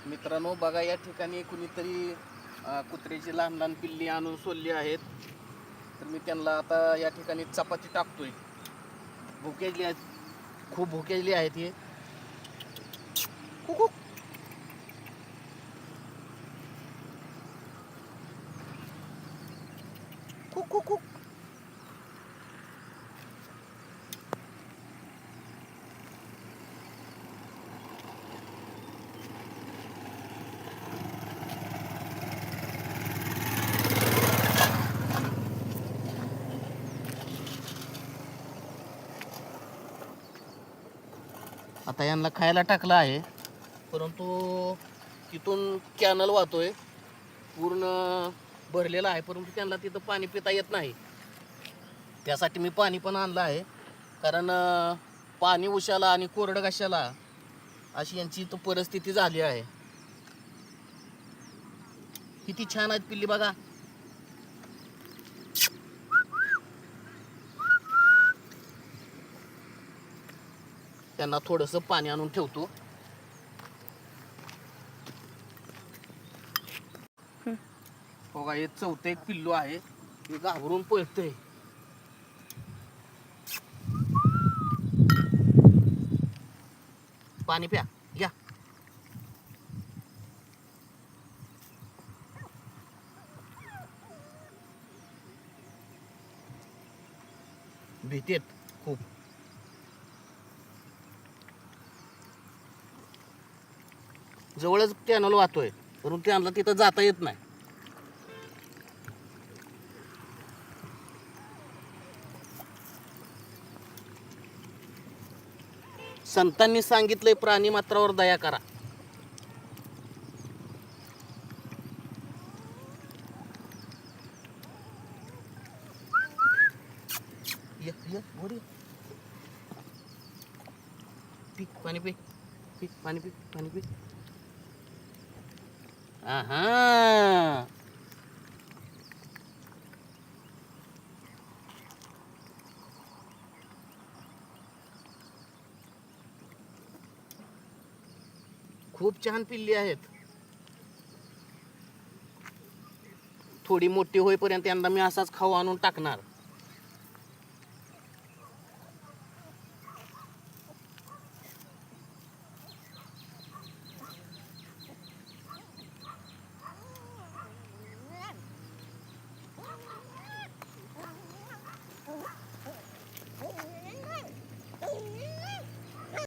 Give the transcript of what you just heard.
मित्रांनो बघा, या ठिकाणी कुणीतरी कुत्र्याची लहान लहान पिल्ली आणून सोडली आहेत. तर मी त्यांना आता या ठिकाणी चपाती टाकतोय. भुकेजली आहेत, खूप भुकेजली आहेत हे. कुकू कुकू. आता यांना खायला टाकलं आहे, परंतु तिथून कॅनल वाहतोय, पूर्ण भरलेला आहे, परंतु त्यांना तिथं पाणी पिता येत नाही. त्यासाठी मी पाणी पण आणलं आहे, कारण पाणी उशाला आणि कोरडं घशाला अशी यांची इथं परिस्थिती झाली आहे. किती छान आहेत पिल्ली बघा. त्यांना थोडंसं पाणी आणून ठेवतो. बघा, हे चौथं एक पिल्लू आहे, हे घाबरून पळतंय. पाणी प्या, घ्या. भीतेत खूप. जवळच कॅनल वाहतोय, परंतु त्यांना तिथं जाता येत नाही. संतांनी सांगितलंय, प्राणी मात्रावर दया करा. पी पाणी, पी पी पाणी, पी पाणी, पी. आहा, खूप छान पिल्ली आहेत. थोडी मोठी होईपर्यंत यांना मी असाच खाऊ आणून टाकणार.